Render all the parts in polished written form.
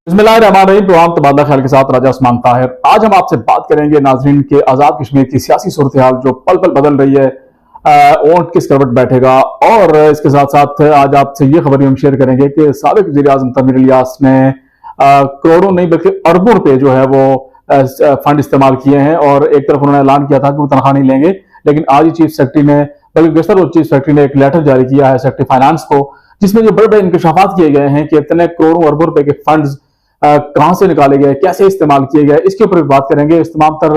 बिस्मिल्लाहिर्रहमानिर्रहीम। प्रोग्राम तबादला ख्याल के साथ राजा उस्मान ताहिर। आज हम आपसे बात करेंगे नाजरीन के आज़ाद कश्मीर की सियासी सूरत हाल जो पल पल बदल रही है। ऊंट किस करवट बैठेगा, और इसके साथ साथ आज आपसे ये खबर भी हम शेयर करेंगे कि साबिक वज़ीर आज़म तनवीर इलियास ने करोड़ों नहीं बल्कि अरबों रुपए जो है वो फंड इस्तेमाल किए हैं। और एक तरफ उन्होंने ऐलान किया था कि वो तनख्वाह नहीं लेंगे, लेकिन आज ही चीफ सेक्रेटरी ने, बल्कि बेहतर चीफ सेक्रेटरी ने एक लेटर जारी किया है सेक्रेटरी फाइनेंस को, जिसमें जो बड़े बड़े इंकशाफात किए गए हैं कि इतने करोड़ों अरबों रुपए के फंड्स कहां से निकाले गए, कैसे इस्तेमाल किए गए, इसके ऊपर भी बात करेंगे। इस तमाम तर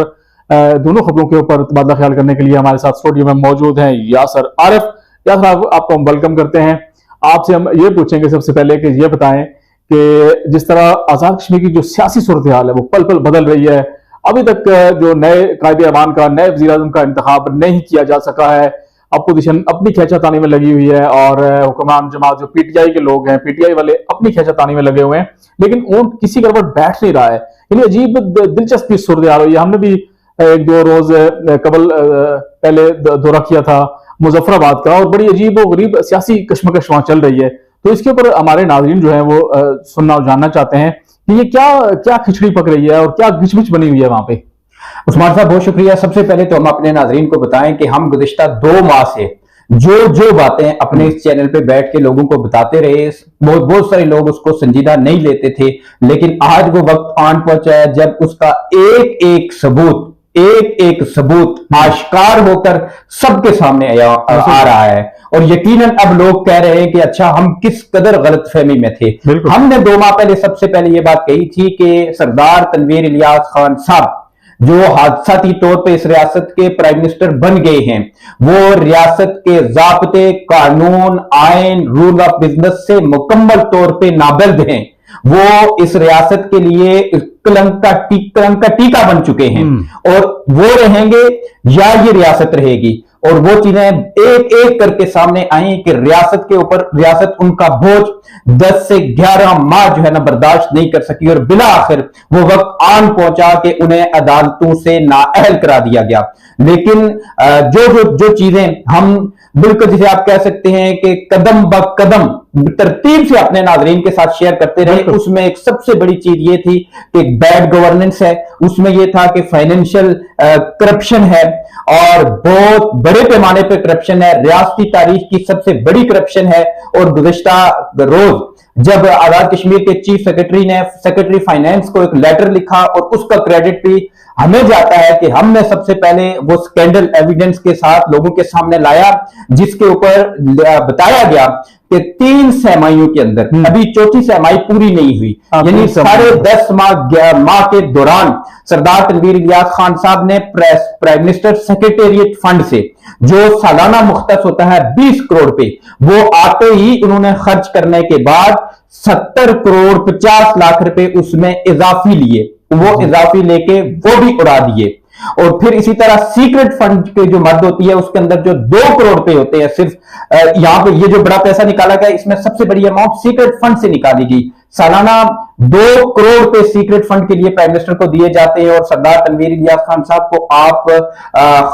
दोनों खबरों के ऊपर तबादला ख्याल करने के लिए हमारे साथ स्टूडियो में मौजूद हैं यासर आरिफ। यासर, आपको हम वेलकम करते हैं। आपसे हम ये पूछेंगे सबसे पहले कि ये बताएं कि जिस तरह आजाद कश्मीर की जो सियासी सूरत हाल है वो पल पल बदल रही है, अभी तक जो नए कायदे अमान का, नए वज़ीर आज़म का इंतखाब नहीं किया जा सका है। अपोजिशन अपनी खींचातानी में लगी हुई है और हुक्मरान जमात जो पीटीआई के लोग हैं, पीटीआई वाले अपनी खींचातानी में लगे हुए हैं, लेकिन ऊंट किसी करवट बैठ नहीं रहा है। यानी अजीब दिलचस्पी सूरत हाल हुई है। हमने भी एक दो रोज कबल पहले दौरा किया था मुजफ्फराबाद का, और बड़ी अजीब और गरीब सियासी कश्मकश वहां चल रही है। तो इसके ऊपर हमारे नाज़रीन जो है वो सुनना और जानना चाहते हैं कि ये क्या क्या खिचड़ी पक रही है और क्या घिचमिच बनी हुई है वहां पे। उस्मान साहब, बहुत शुक्रिया। सबसे पहले तो हम अपने नाजरीन को बताएं कि हम गुज़िश्ता 2 माह से जो जो बातें अपने इस चैनल पे बैठ के लोगों को बताते रहे, बहुत सारे लोग उसको संजीदा नहीं लेते थे, लेकिन आज वो वक्त आन पहुंचा है जब उसका एक एक सबूत आश्कार होकर सबके सामने आ रहा है। और यकीनन अब लोग कह रहे हैं कि अच्छा, हम किस कदर गलतफहमी में थे। हमने 2 माह पहले सबसे पहले ये बात कही थी कि सरदार तनवीर इलियास खान साहब जो हादसाती तौर पे इस रियासत के प्राइम मिनिस्टर बन गए हैं, वो रियासत के ज़ाब्ते, कानून, आइन, रूल ऑफ बिजनेस से मुकम्मल तौर पे नाबर्द हैं। वो इस रियासत के लिए कलंक का टीका बन चुके हैं, और वो रहेंगे या ये रियासत रहेगी। और वो चीजें एक एक करके सामने आई कि रियासत उनका बोझ 10 से 11 माह जो है ना बर्दाश्त नहीं कर सकी, और बिला आखिर वो वक्त आन पहुंचा कि उन्हें अदालतों से नाअहल करा दिया गया। लेकिन जो जो जो चीजें हम बिल्कुल, जिसे आप कह सकते हैं कि कदम ब कदम तरतीब से अपने नाजरीन के साथ शेयर करते रहे, उसमें एक सबसे बड़ी चीज ये थी कि बैड गवर्नेंस है, उसमें यह था कि फाइनेंशियल करप्शन है, और बहुत बड़े पैमाने पर करप्शन है, रियासती तारीख की सबसे बड़ी करप्शन है। और गुज़िश्ता रोज जब आजाद कश्मीर के चीफ सेक्रेटरी ने सेक्रेटरी फाइनेंस को एक लेटर लिखा, और उसका क्रेडिट भी हमें जाता है कि हमने सबसे पहले वो स्कैंडल एविडेंस के साथ लोगों के सामने लाया, जिसके ऊपर बताया गया कि 3 सहमाइयों के अंदर अभी 4थी सहमाई पूरी नहीं हुई, यानी 10.5 माह के दौरान सरदार तनवीर इलियास खान साहब ने प्राइम मिनिस्टर सेक्रेटेरिएट फंड से जो सालाना मुख्तस होता है 20 करोड़ पे, वो आते ही उन्होंने खर्च करने के बाद 70 करोड़ 50 लाख रुपए उसमें इजाफी लिए, वो इजाफी लेके वो भी उड़ा दिए। और फिर इसी तरह सीक्रेट फंड के जो मद होती है उसके अंदर जो 2 करोड़ रुपए होते हैं, सिर्फ यहां पे ये जो बड़ा पैसा निकाला गया, इसमें सबसे बड़ी अमाउंट सीक्रेट फंड से निकाली गई। सालाना 2 करोड़ रुपए सीक्रेट फंड के लिए प्राइम मिनिस्टर को दिए जाते हैं, और सरदार तनवीर इलियास खान साहब को आप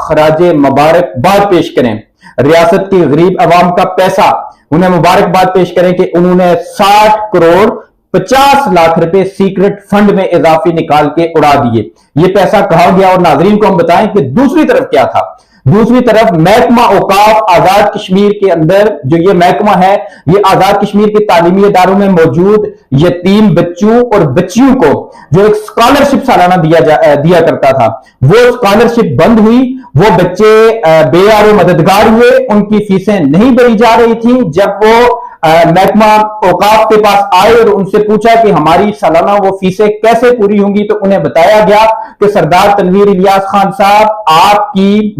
खराजे मुबारकबाद पेश करें, रियासत की गरीब अवाम का पैसा, उन्हें मुबारकबाद पेश करें कि उन्होंने 60 करोड़ 50 लाख रुपए सीक्रेट फंड में इजाफी निकाल के उड़ा दिए। ये पैसा कहां गया, और नाजरीन को हम बताएं कि दूसरी तरफ क्या था। दूसरी तरफ महकमा औकाफ आजाद कश्मीर के अंदर जो ये महकमा है, ये आजाद कश्मीर के तालीमी इदारों में मौजूद यतीम बच्चों और बच्चियों को जो एक स्कॉलरशिप सालाना दिया करता था, वो स्कॉलरशिप बंद हुई। वो बच्चे बेयारो मददगार हुए, उनकी फीसें नहीं भरी जा रही थी। जब वो महकमा औकाफ के पास आए और उनसे पूछा कि हमारी सालाना वो फीसें कैसे पूरी होंगी, तो उन्हें बताया गया कि सरदार तनवीर इलियास खान साहब आपकी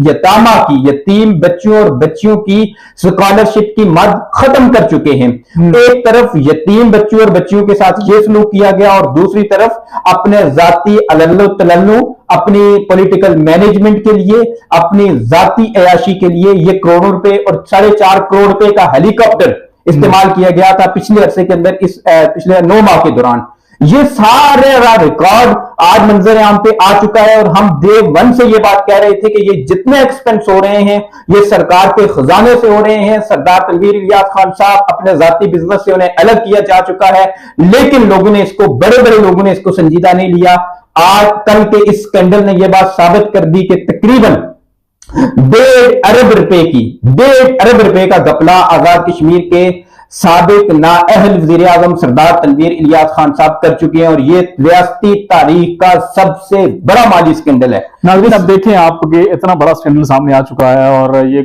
यतीम बच्चों और बच्चियों की स्कॉलरशिप की मद खत्म कर चुके हैं। एक तरफ यतीम बच्चों और बच्चियों के साथ ये सलूक किया गया, और दूसरी तरफ अपने जाती अलल्लु तलल्लु, अपनी पॉलिटिकल मैनेजमेंट के लिए, अपनी जाती अयाशी के लिए ये करोड़ों रुपए और 4.5 करोड़ रुपए का हेलीकॉप्टर इस्तेमाल किया गया था पिछले अरसे के अंदर, इस पिछले 9 माह के दौरान। ये सारे रिकॉर्ड आज मंजर आम पे आ चुका है। और हम डे वन से ये बात कह रहे थे कि ये जितने एक्सपेंस हो रहे हैं ये सरकार के खजाने से हो रहे हैं। सरदार तनवीर इलियास खान साहब अपने जाती बिजनेस से उन्हें अलग किया जा चुका है, लेकिन लोगों ने इसको, बड़े बड़े लोगों ने इसको संजीदा नहीं लिया। आज कल के इस स्कैंडल ने यह बात साबित कर दी कि तकरीबन 1.5 अरब रुपए की 1.5 अरब रुपए का घपला आजाद कश्मीर के साबिक नाअहल वजीर आजम सरदार तनवीर इलियास खान साहब कर चुके हैं। और ये रियासती तारीख का सबसे बड़ा माली स्कैंडल है। नाज़रीन, अब देखें आपके इतना बड़ा स्कैंडल सामने आ चुका है और ये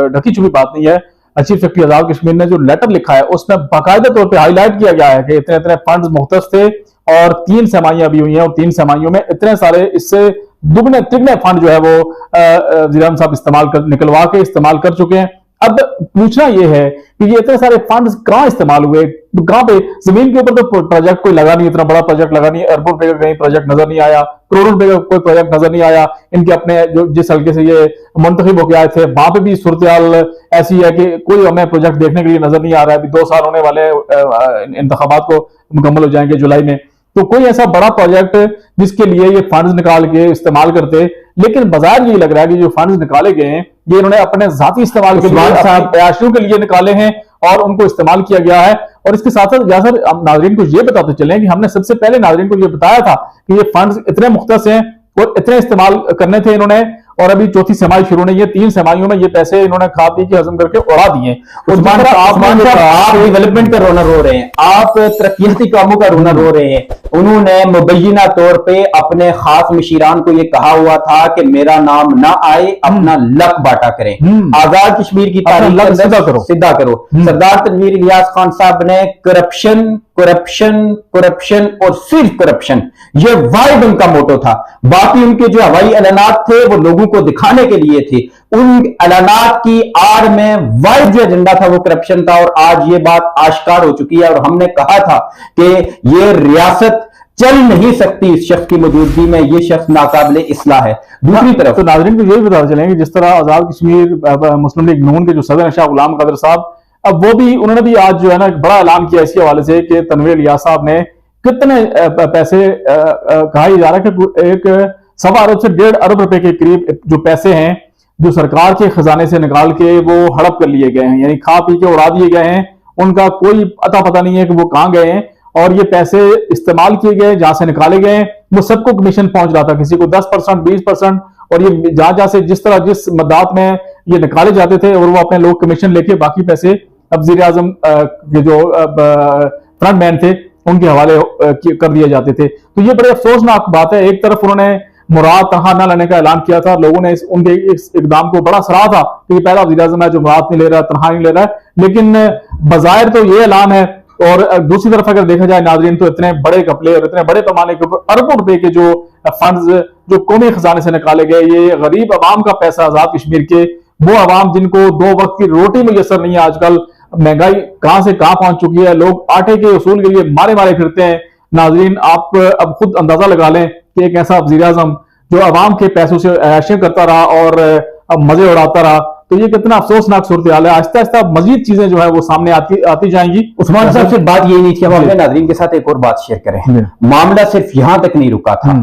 ढकी छुपी बात नहीं है। चीफ सेक्रेटरी आजाद कश्मीर ने जो लेटर लिखा है उसमें बाकायदा तौर पर हाईलाइट किया गया है कि इतने इतने फंड्स मुख्तस थे और 3 सेमाइयां भी हुई हैं और 3 सेमाइयों में इतने सारे, इससे दुगने तिगने फंड जो है वो वज़ीर आज़म साहब निकलवा के इस्तेमाल कर चुके हैं। अब पूछना यह है कि ये इतने सारे फंड्स कहां इस्तेमाल हुए, कहां पे? जमीन के ऊपर तो प्रोजेक्ट कोई लगा नहीं, इतना बड़ा प्रोजेक्ट लगा नहीं, अरबों रुपए का कहीं प्रोजेक्ट नजर नहीं आया, करोड़ों रुपए का कोई प्रोजेक्ट नजर नहीं आया। इनके अपने जो जिस हल्के से ये मुंतखब होकर आए थे वहां पे भी सूरत ऐसी है कि कोई हमें प्रोजेक्ट देखने के लिए नजर नहीं आ रहा है। अभी 2 साल होने वाले इंतखाबात को मुकम्मल हो जाएंगे जुलाई में, तो कोई ऐसा बड़ा प्रोजेक्ट जिसके लिए ये फंड्स निकाल के इस्तेमाल करते। लेकिन बाजार ये लग रहा है कि जो फंड्स निकाले गए हैं ये इन्होंने अपने जाती इस्तेमाल के लिए, अयाशियों के लिए निकाले हैं और उनको इस्तेमाल किया गया है। और इसके साथ साथ यासर, हम नाजरीन को ये बताते चलें कि हमने सबसे पहले नाजरीन को ये बताया था कि ये फंड्स इतने मुख्तस हैं और इतने इस्तेमाल करने थे इन्होंने, और अभी चौथी सेमाई शुरू नहीं है, 3 सेमाइयों में ये पैसे इन्होंने खा पी के हजम करके उड़ा दिए। उस्मान साहब, आप डेवलपमेंट का रोना रो रहे हैं, आप तरक्याती कामों का रोना रो रहे हैं। उन्होंने मुबैना तौर पे अपने खास मशीरान को ये कहा हुआ था कि मेरा नाम ना आए, अपना लक बांटा करें, आजाद कश्मीर की तारीख सीधा करो। सरदार तनवीर इलियास खान साहब ने करप्शन करप्शन करप्शन और सिर्फ करप्शन, ये वाहिद उनका मोटो था। बाकी उनके जो हवाई ऐलानात थे वो लोगों को दिखाने के लिए थे। उन ऐलानात की आड़ में वाहिद जो एजेंडा था वो करप्शन था। और आज ये बात आश्कार हो चुकी है। और हमने कहा था कि ये रियासत चल नहीं सकती इस शख्स की मौजूदगी में, ये शख्स नाकाबिले इस्लाह है। दूसरी तरफ तो नाज़रीन को यही बताते चलेंगे, जिस तरह आजाद कश्मीर मुस्लिम लीग नून के जो सदर शाह गुलाम कादिर साहब, अब वो भी, उन्होंने भी आज जो है ना एक बड़ा ऐलान किया इसी हवाले से कि तनवीर इलियास साहब ने कितने पैसे, कहा जा रहा है कि एक 1.25 अरब से 1.5 अरब रुपए के करीब जो पैसे हैं जो सरकार के खजाने से निकाल के वो हड़प कर लिए गए हैं, यानी खा पी के उड़ा दिए गए हैं। उनका कोई अता पता नहीं है कि वो कहां गए हैं। और ये पैसे इस्तेमाल किए गए, जहां से निकाले गए वो सबको कमीशन पहुंच रहा था, किसी को 10%, 20%। और ये जहां जहां से जिस तरह जिस मददात में ये निकाले जाते थे और वो अपने लोग कमीशन लेके बाकी पैसे अब वज़ीर आज़म के जो फ्रंट मैन थे उनके हवाले कर दिए जाते थे। तो ये बड़े अफसोसनाक बात है। एक तरफ उन्होंने मुराद तनख्वाह न लेने का ऐलान किया था, लोगों ने उनके इस इकदाम को बड़ा सराहा था कि ये पहला वज़ीर आज़म है जो मुराद नहीं ले रहा है, तनख्वाह नहीं ले रहा है। लेकिन बज़ाहिर तो ये ऐलान है। और दूसरी तरफ अगर देखा जाए नाज़रीन, तो इतने बड़े घपले और इतने बड़े पैमाने के ऊपर अरबों रुपए के जो फंड्स जो कौमी खजाने से निकाले गए, ये गरीब आवाम का पैसा, आजाद कश्मीर के वो आवाम जिनको 2 वक्त की रोटी मुयसर नहीं है। आजकल महंगाई कहां से कहां पहुंच चुकी है, लोग आटे के उसूल के लिए मारे मारे फिरते हैं। नाज़रीन, आप अब खुद अंदाजा लगा लें कि एक ऐसा वज़ीर आज़म जो आवाम के पैसों से ऐशें करता रहा और अब मजे उड़ाता रहा, तो ये कितना अफसोसनाक सूरत हाल है। आहिस्ता आहिस्ता मजीद चीजें जो है वो सामने आती जाएंगी। उस्मान साहब से बात यही नहीं थी, हम अपने नाज़रीन के साथ एक और बात शेयर करें। मामला सिर्फ यहां तक नहीं रुका था,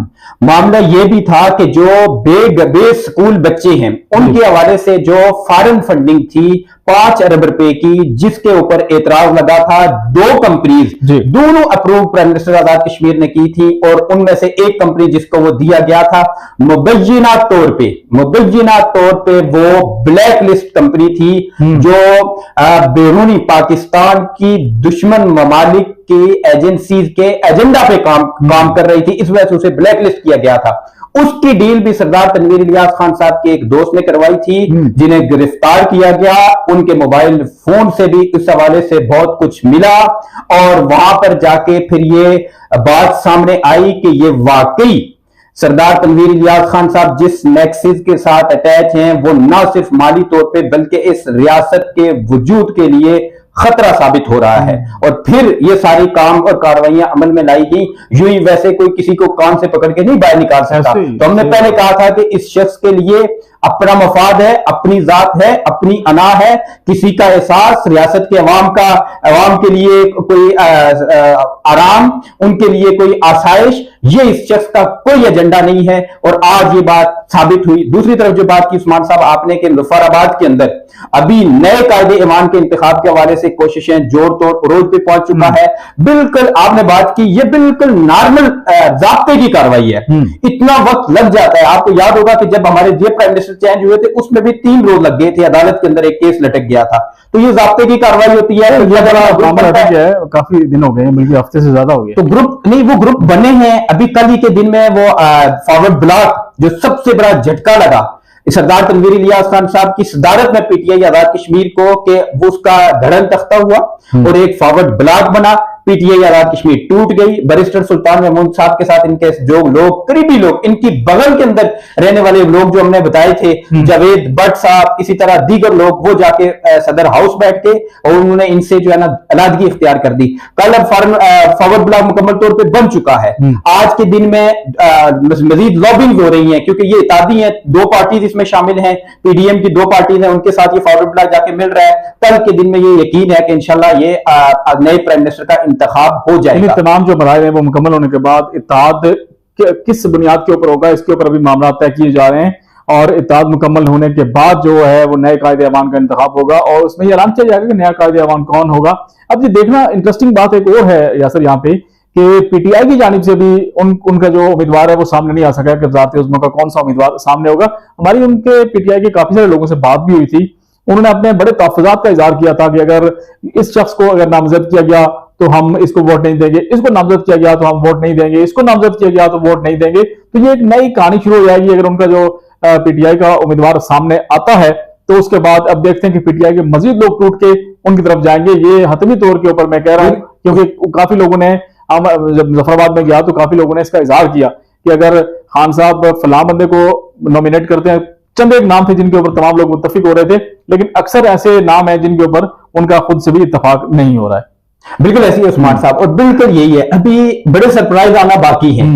मामला यह भी था कि जो बेस्कूल बच्चे हैं उनके हवाले से जो फॉरेन फंडिंग थी 5 अरब रुपए की, जिसके ऊपर एतराज लगा था 2 कंपनीज, दोनों अप्रूव प्राइम मिनिस्टर आजाद कश्मीर ने की थी। और उनमें से एक कंपनी जिसको वो दिया गया था मुबैना तौर पे वो ब्लैक लिस्ट कंपनी थी जो बैरूनी पाकिस्तान की दुश्मन ममालिक की एजेंसीज के एजेंडा पे काम कर रही थी। इस वजह से उसे ब्लैक लिस्ट किया गया था। उसकी डील भी सरदार तनवीर इलियास खान साहब के एक दोस्त ने करवाई थी, जिन्हें गिरफ्तार किया गया। उनके मोबाइल फोन से भी इस हवाले से बहुत कुछ मिला और वहां पर जाके फिर ये बात सामने आई कि ये वाकई सरदार तनवीर इलियास खान साहब जिस नेक्सिस के साथ अटैच हैं वो ना सिर्फ माली तौर पे बल्कि इस रियासत के वजूद के लिए खतरा साबित हो रहा है। और फिर ये सारी काम और कार्रवाइयां अमल में लाई गई। यूं ही वैसे कोई किसी को कान से पकड़ के नहीं बाहर निकाल सकता। तो हमने पहले कहा था कि इस शख्स के लिए अपना मफाद है, अपनी जात है, अपनी अना है, किसी का एहसास, रियासत के अवाम के लिए कोई आराम, उनके लिए कोई आसाइश, ये इस शख्स का कोई एजेंडा नहीं है। और आज ये बात साबित हुई। दूसरी तरफ जो बात की उस्मान साहब आपने कि मुजफ्फराबाद के अंदर अभी नए कायदे ईमान के इंतखाब के हवाले से कोशिशें जोर तोड़ रोज पे पहुंच चुका है। बिल्कुल आपने बात की, ये बिल्कुल नॉर्मल ज़ाब्ते की कार्रवाई है। इतना वक्त लग जाता है। आपको याद होगा कि जब हमारे जे प्राइम मिनिस्टर चेंज हुए थे उसमें भी 3 रोज लग गए थे, अदालत के अंदर एक केस लटक गया था। तो ये ज़ाब्ते की कार्रवाई होती है। काफी दिन हो गए, बल्कि हफ्ते से ज्यादा हो गए। तो ग्रुप नहीं, वो ग्रुप बने हैं। अभी कल ही के दिन में वो फॉरवर्ड ब्लॉक जो सबसे बड़ा झटका लगा सरदार तनवीर इलियास खान साहब की सदारत में पीटीआई आजाद कश्मीर को कि वो उसका धड़न तख्ता हुआ और एक फॉरवर्ड ब्लॉक बना। पीटीआई आजाद कश्मीर टूट गई। बैरिस्टर सुल्तान महमूद साहब के साथ इनके जो लोग, करीबी लोग, इनकी बगल के अंदर रहने वाले लोग जो हमने बताए थे, जावेद भट्ट साहब, इसी तरह दीगर लोग, वो जाके सदर हाउस बैठ के और उन्होंने इनसे जो है ना अलहदगी इख्तियार कर दी। कल अब फॉरवर्ड ब्लॉक मुकम्मल तौर पर बन चुका है। आज के दिन में मजीद लॉबिंग हो रही है क्योंकि ये इत्तेहादी है, 2 पार्टीज इसमें शामिल हैं, पीडीएम की 2 पार्टीज हैं, उनके साथ ये फॉरवर्ड ब्लॉक जाके मिल रहा है। कल के दिन में ये यकीन है कि इंशाल्लाह ये नए प्राइम मिनिस्टर का इंतखाब हो जाएगा। तमाम जो मराहल हैं वो मुकम्मल होने के बाद इत्तेहाद किस बुनियाद के ऊपर होगा, इसके ऊपर अभी मामला तय किए जा रहे हैं। और इत्तेहाद मुकम्मल होने के बाद जो है वो नए कायदे अवान का इंतखाब होगा और उसमें यह ऐलान किया जाएगा कि नया कायदे अवान कौन होगा। अब ये देखना इंटरेस्टिंग बात एक और है यासर यहाँ पे कि पीटीआई की जानिब से भी उनका जो उम्मीदवार है वो सामने नहीं आ सका कि वज़ारत उज़्मा का कौन सा उम्मीदवार सामने होगा। हमारी उनके पीटीआई के काफी सारे लोगों से बात भी हुई थी। उन्होंने अपने बड़े तहफ़्फ़ुज़ात का इज़हार किया था कि अगर इस शख्स को अगर नामजद किया गया तो हम इसको वोट नहीं देंगे, इसको नामजद किया गया तो हम वोट नहीं देंगे, इसको नामजद किया गया तो वोट नहीं देंगे। तो ये एक नई कहानी शुरू हो जाएगी अगर उनका जो पीटीआई का उम्मीदवार सामने आता है। तो उसके बाद अब देखते हैं कि पीटीआई के मजीद लोग टूट के उनकी तरफ जाएंगे। ये हतमी तौर के ऊपर मैं कह रहा हूं क्योंकि काफी लोगों ने, जब मुजफ्फराबाद में गया तो काफी लोगों ने इसका इजहार किया कि अगर खान साहब फलां बंदे को नॉमिनेट करते हैं, चंद एक नाम थे जिनके ऊपर तमाम लोग मुत्तफिक हो रहे थे, लेकिन अक्सर ऐसे नाम है जिनके ऊपर उनका खुद से भी इत्तेफाक नहीं हो रहा है। बिल्कुल ऐसी है उस्मान साहब, और बिल्कुल यही है। अभी बड़े सरप्राइज आना बाकी है।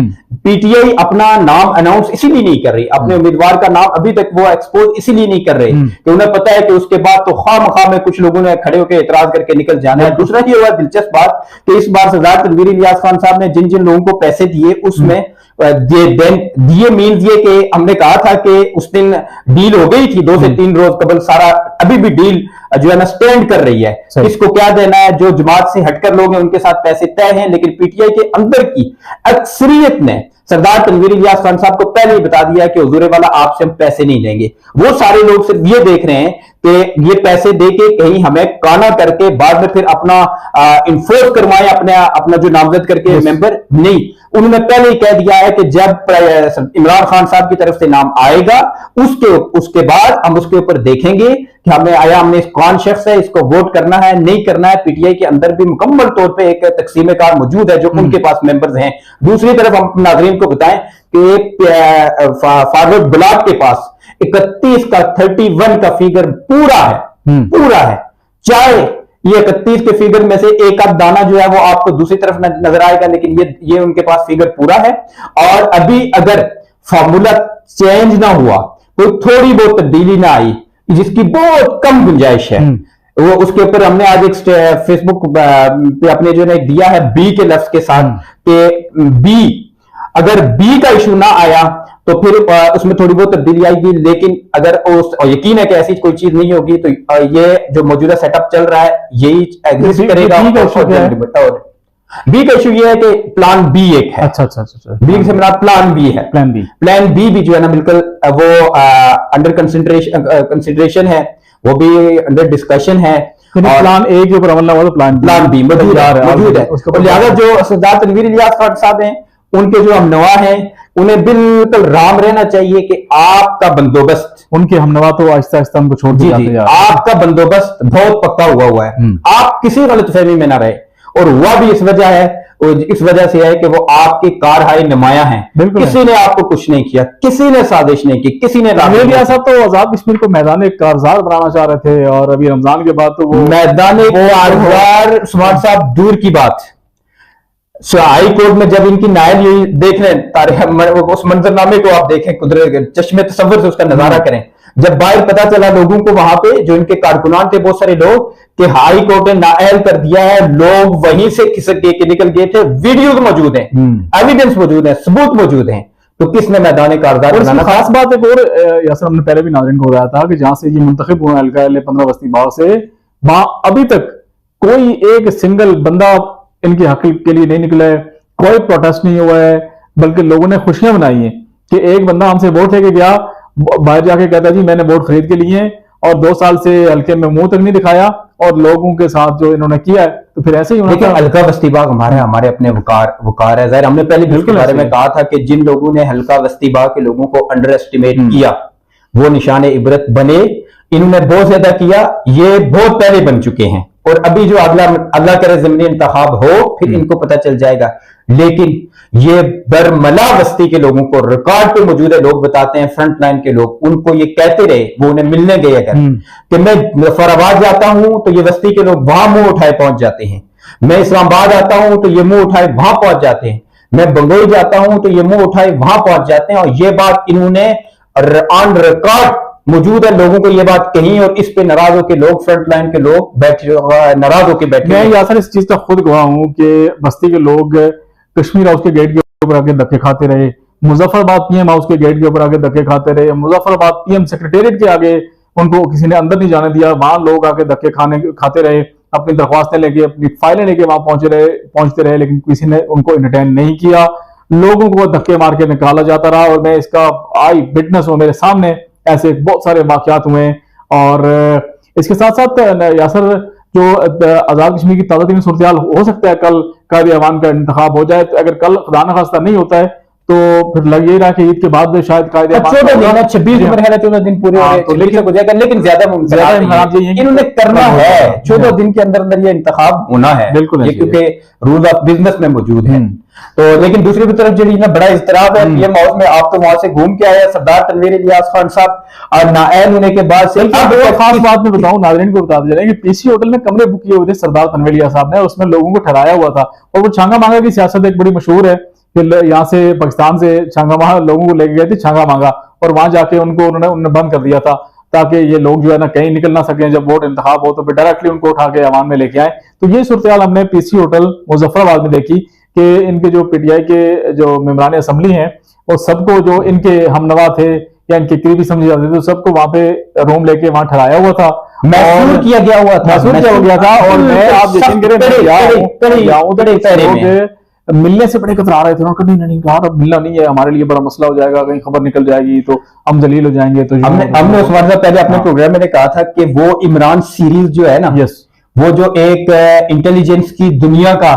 पीटीआई अपना नाम अनाउंस इसीलिए नहीं कर रही, अपने उम्मीदवार का नाम अभी तक वो एक्सपोज इसीलिए नहीं कर रहे कि उन्हें पता है कि उसके बाद तो खाम में कुछ लोगों ने खड़े होकर एतराज करके निकल जाना है। दूसरा ये हुआ दिलचस्प बात कि इस बार सरदार तनवीर इलियास खान साहब ने जिन जिन लोगों को पैसे दिए उसमें दिए मीन्स ये कि हमने कहा था कि उस दिन डील हो गई थी 2 से 3 रोज कबल, सारा अभी भी डील जो है ना स्टैंड कर रही है। इसको क्या देना है, जो जमात से हटकर लोग हैं उनके साथ पैसे तय हैं, लेकिन पीटीआई के अंदर की अक्सरियत ने सरदार तनवीर इलियास खान साहब को पहले ही बता दिया कि हुजूर वाला आपसे हम पैसे नहीं लेंगे। वो सारे लोग सिर्फ ये देख रहे हैं कि ये पैसे देके कहीं हमें काना करके बाद में फिर अपना इन्फोर्स करवाएं अपना जो नामजद करके मेंबर नहीं। उन्होंने पहले ही कह दिया है कि जब इमरान खान साहब की तरफ से नाम आएगा उसके बाद हम उसके ऊपर देखेंगे कि हमने कौन शख्स है, इसको वोट करना है नहीं करना है। पीटीआई के अंदर भी मुकम्मल तौर पे एक तकसीम कार मौजूद है जो उनके पास मेंबर्स हैं। दूसरी तरफ हम नाज़रीन को बताएं कि फॉरवर्ड ब्लॉक के पास 31 का 31 का फिगर पूरा है। चाहे ये 31 के फिगर में से एक आध दाना जो है वो आपको दूसरी तरफ नजर आएगा, लेकिन ये उनके पास फिगर पूरा है। और अभी अगर फॉर्मूला चेंज ना हुआ, कोई थोड़ी बहुत तब्दीली ना आई, जिसकी बहुत कम गुंजाइश है, वो उसके ऊपर हमने आज एक फेसबुक पे अपने जो ने दिया है बी के लफ्ज के साथ कि बी, अगर बी का इशू ना आया तो फिर उसमें थोड़ी बहुत तब्दीली आएगी, लेकिन अगर और यकीन है कि ऐसी कोई चीज नहीं होगी तो ये जो मौजूदा सेटअप चल रहा है यही एग्जिस्ट करेगा। बी का इशू ये है कि प्लान बी एक है। अच्छा। बी से मेरा प्लान बी है। प्लान बी भी जो है ना बिल्कुल वो अंडर कंसिडरेशन है, वो भी अंडर डिस्कशन है। प्लान ए के ऊपर अमल ना हुआ तो प्लान बी मौजूद है। लिहाजा जो सरदार तनवीर इलियास खान साहब हैं, उनके जो हमनवा हैं, उन्हें बिल्कुल राम रहना चाहिए कि आपका बंदोबस्त, उनके हमनवा तो आहिस्ता आहिस्ता हमको छोड़ दिया, आपका बंदोबस्त बहुत पक्का हुआ है। आप किसी गलतफहमी में ना रहे। और हुआ भी इस वजह है और इस वजह से है कि वो आपके कारहाय नुमाया हैं। किसी ने आपको कुछ नहीं किया, किसी ने साजिश नहीं की, किसी ने साहब तो आजाद कश्मीर को मैदान कारजार बनाना चाह रहे थे, और अभी रमजान के बाद तो वो मैदान कारजार स्मार्ट साहब दूर की बात। हाई कोर्ट में जब इनकी नायल ये देख लें, उस मंजरनामे को आप देखें, कुदरत चश्मे तसव्वुर से उसका नजारा करें। जब बाहर पता चला लोगों को, वहां पे जो इनके कारकुनान थे बहुत सारे लोग, कि हाई कोर्ट ने नाअहल कर दिया है, लोग वहीं से खिसक के निकल गए थे, वीडियोज मौजूद हैं, एविडेंस मौजूद है, सबूत मौजूद हैं। तो किसने मैदान कारजार बनाना? खास बात एक और यासर, हमने पहले भी नाज़रीन को बताया था कि जहां से ये मुंतखब हुए हल्का 15 बस्ती बाग से, वहां अभी तक कोई एक सिंगल बंदा इनके हक के लिए नहीं निकला है, कोई प्रोटेस्ट नहीं हुआ है, बल्कि लोगों ने खुशियां मनाई हैं कि एक बंदा हमसे वोट लेके गया, बाहर जाके कहता जी मैंने वोट खरीद के लिए, और 2 साल से हल्के में मुंह तक नहीं दिखाया, और लोगों के साथ जो इन्होंने किया है, तो फिर ऐसे ही होना था। हल्का बस्ती बाग हमारे अपने वकार है। हमने पहले भी इसके बारे में कहा था कि जिन लोगों ने हल्का बस्ती बाग के लोगों को अंडर एस्टिमेट किया, वो निशान इबरत बने। इन्होंने बहुत ज्यादा किया, ये बहुत पहले बन चुके हैं, और अभी जो अल्लाह करे ज़मीनी इंतखाब हो, फिर इनको पता चल जाएगा। लेकिन ये बरमला बस्ती के लोगों को, रिकॉर्ड पे मौजूद है, लोग बताते हैं, फ्रंट लाइन के लोग उनको ये कहते रहे, वो उन्हें मिलने गए अगर कि मैं मुजफ्फराबाद जाता हूं तो ये बस्ती के लोग वहां मुंह उठाए पहुंच जाते हैं, मैं इस्लामाबाद आता हूं तो ये मुंह उठाए वहां पहुंच जाते हैं, मैं बंगोई जाता हूं तो ये मुंह उठाए वहां पहुंच जाते हैं। और ये बात इन्होंने ऑन रिकॉर्ड मौजूद है, लोगों को ये बात कही, और इस पे नाराज होकर लोग, फ्रंट लाइन के लोग बैठे, नाराज होकर बैठे। मैं यासर इस चीज का खुद गवाह हूं कि बस्ती के लोग कश्मीर हाउस के गेट के ऊपर आके धक्के खाते रहे, मुजफ्फराबाद पीएम हाउस के गेट के ऊपर आके धक्के खाते रहे, मुजफ्फराबाद पीएम सेक्रेटेरिएट के आगे उनको किसी ने अंदर नहीं जाने दिया, वहां लोग आके धक्के खाते रहे, अपनी दरख्वास्तें लेके, अपनी फाइलें लेके वहां पहुंचते रहे, लेकिन किसी ने उनको एंटरटेन नहीं किया, लोगों को धक्के मार के निकाला जाता रहा। और मैं इसका आई विटनेस हूं, मेरे सामने ऐसे बहुत सारे वाकयात हुए। और इसके साथ साथ यासर, जो आजाद कश्मीर की ताज़ा सूरत हो सकता है कल कायदे अवाम का इंतखाब हो जाए, तो अगर कल खुदा न खास्ता नहीं होता है तो फिर लग ये रहा कि ईद के बाद शायद कायदे 14 दिन पूरे हो जाएगा, लेकिन ज्यादा इन्होंने करना है, 14 दिन के अंदर अंदर ये इंतखाब होना है, बिल्कुल, क्योंकि रूल ऑफ बिजनेस में मौजूद है। तो लेकिन दूसरी तरफ जो ना बड़ा इज़्तिराब है पीएम हाउस में, आप तो वहां से घूम के आए, सरदार तनवीर इलियास खान साहब और नाअहल होने के बाद से। अब खास बात मैं बताऊं, नाज़रीन को बता दें कि पीसी होटल में कमरे बुक किए हुए थे सरदार तनवीर इलियास साहब ने, उसमें लोगों को ठहराया हुआ था। और वो छांगा मांगा की सियासत एक बड़ी मशहूर है, यहाँ से पाकिस्तान से छांगा मांगा लोगों को लेके गए थे, छांगा मांगा, और वहां जाके उन्होंने बंद कर दिया था, ताकि ये लोग जो है ना कहीं निकल ना सके, जब वोट इंतखाब हो तो फिर डायरेक्टली उनको उठा के अवाम में लेके आए। तो ये सूरत हमने पीसी होटल मुजफ्फराबाद में देखी कि इनके जो पीटीआई के जो मेंबरान असेंबली हैं, वो सबको जो इनके हमनवा थे या इनके करीबी समझे जाते थे, तो सबको वहां पे रूम लेके वहां ठहराया हुआ था, महसूर किया गया था। और मैं आप यकीन करें मिलने से बड़े कतरा रहे थे, उन्होंने नहीं कहा अब मिलना नहीं है, हमारे लिए बड़ा मसला हो जाएगा, कहीं खबर निकल जाएगी तो हम जलील हो जाएंगे। तो हमने उस बार पहले अपने प्रोग्राम में कहा था कि वो इमरान सीरीज जो है ना, वो जो एक इंटेलिजेंस की दुनिया का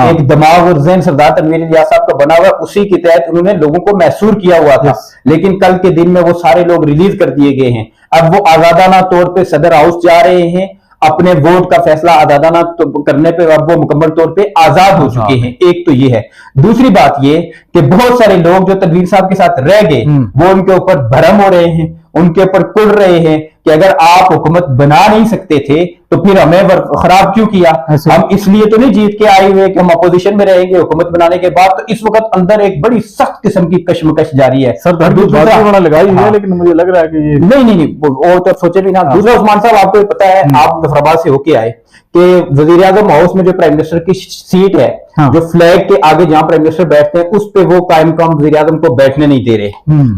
एक दिमाग और ज़हन सरदार तनवीर इलियास साहब का बना हुआ, उसी के तहत उन्होंने लोगों को महसूर किया हुआ था। लेकिन कल के दिन में वो सारे लोग रिलीज कर दिए गए हैं। अब वो आजादाना तौर पे सदर हाउस जा रहे हैं, अपने वोट का फैसला आजादाना करने पे अब वो मुकम्मल तौर पे आजाद हो चुके हैं। एक तो ये है। दूसरी बात ये कि बहुत सारे लोग जो तनवीर साहब के साथ रह गए, वो उनके ऊपर भरम हो रहे हैं, उनके ऊपर कुड़ रहे हैं कि अगर आप हुकूमत बना नहीं सकते थे तो फिर हमें खराब क्यों किया, हम इसलिए तो नहीं जीत के आए हुए कि हम अपोजिशन में रहेंगे हुकूमत बनाने के बाद। तो इस वक्त अंदर एक बड़ी सख्त किस्म की कशमकश जारी है। सर बड़ा लगाई है, लेकिन मुझे लग रहा है कि ये नहीं वो तो सोचे भी ना। दूसरा उस्मान साहब, आपको पता है, आप मुजफ्फराबाद से होके आए कि वजीर आजम हाउस में जो प्राइम मिनिस्टर की सीट है, जो फ्लैग के आगे जहां प्राइम मिनिस्टर बैठते हैं, उस पे वो कायम काम वजीर आजम को बैठने नहीं दे रहे।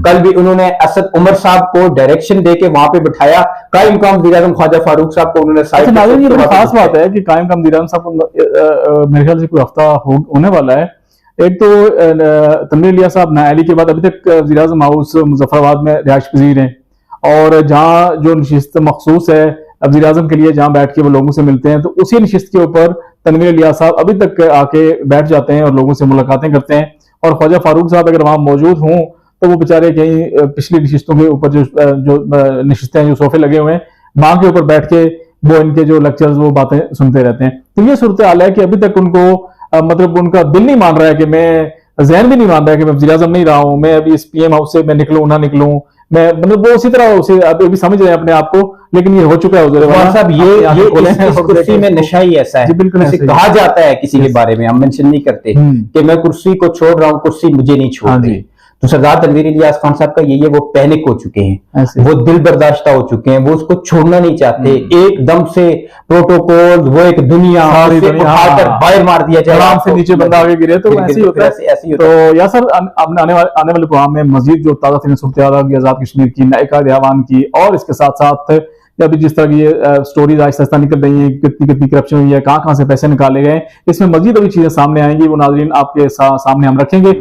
कल भी उन्होंने असद उमर साहब को डायरेक्शन देके वहां पे बिठाया, कायम काम वजीर आजम ख्वाजा फारूक साहब को उन्होंने ये खास बात है कि कायम काम वजीर आजम साहब को मेरे ख्याल से कोई हफ्ता होने वाला है। एक तो तनवीर इलियास साहब नाअहली के बाद अभी तक वजीर आजम हाउस मुजफ्फराबाद में रिहाइश पजीर हैं, और जहाँ जो नशिस्त मखसूस है वजीर आजम के लिए, जहां बैठ के वो लोगों से मिलते हैं, तो उसी नशिस्त के ऊपर तनवीर इलियास साहब अभी तक आके बैठ जाते हैं और लोगों से मुलाकातें करते हैं। और ख्वाजा फारूक साहब अगर वहां मौजूद हों तो वो बेचारे कहीं पिछली नशिस्तों के ऊपर जो नशिस्तें हैं, जो सोफे लगे हुए हैं, वहां के ऊपर बैठ के वो इनके जो लेक्चर्स वो बातें सुनते रहते हैं। तो ये सूरत हाल है कि अभी तक उनको मतलब उनका दिल नहीं मान रहा है कि मैं, जहन भी नहीं मान रहा है कि मैं वज़ीर आज़म नहीं रहा हूं, मैं अभी इस पीएम हाउस से मैं निकलूं ना निकलूं, मैं मतलब वो उसी तरह उसे अभी समझ रहे हैं अपने आप को, लेकिन ये हो चुका है हुजूर वाला साहब। ये इस कुर्सी में नशा ही ऐसा है, बिल्कुल जैसे कहा जाता है किसी के बारे में, हम मेंशन नहीं करते कि मैं कुर्सी को छोड़ रहा हूं, कुर्सी मुझे नहीं छोड़ रही। तो सरदार तनवीर इलियास खान साहब का यही है, वो पैनिक हो चुके हैं, वो दिल बर्दाश्ता हो चुके हैं, वो उसको छोड़ना नहीं चाहते। एकदम से प्रोटोकॉल, वो एक दुनिया उठाकर बाहर मार दिया जाए, आराम से नीचे बंदा आगे गिरे, तो ऐसे ही होता है। तो या सर आने वाले प्रोग्राम में मजीद जो ताज़ा तरीन सूरत हाल होगी आज़ाद कश्मीर की, नए कायदे ऐवान की, और इसके साथ साथ अभी जिस तरह की ये स्टोरीज आहिस्ता आहिस्ता निकल रही हैं, कितनी कितनी करप्शन हुई है, कहाँ कहाँ से पैसे निकाले गए, इसमें मजीद अभी चीजें सामने आएंगी, वो नाज़रीन आपके सामने हम रखेंगे।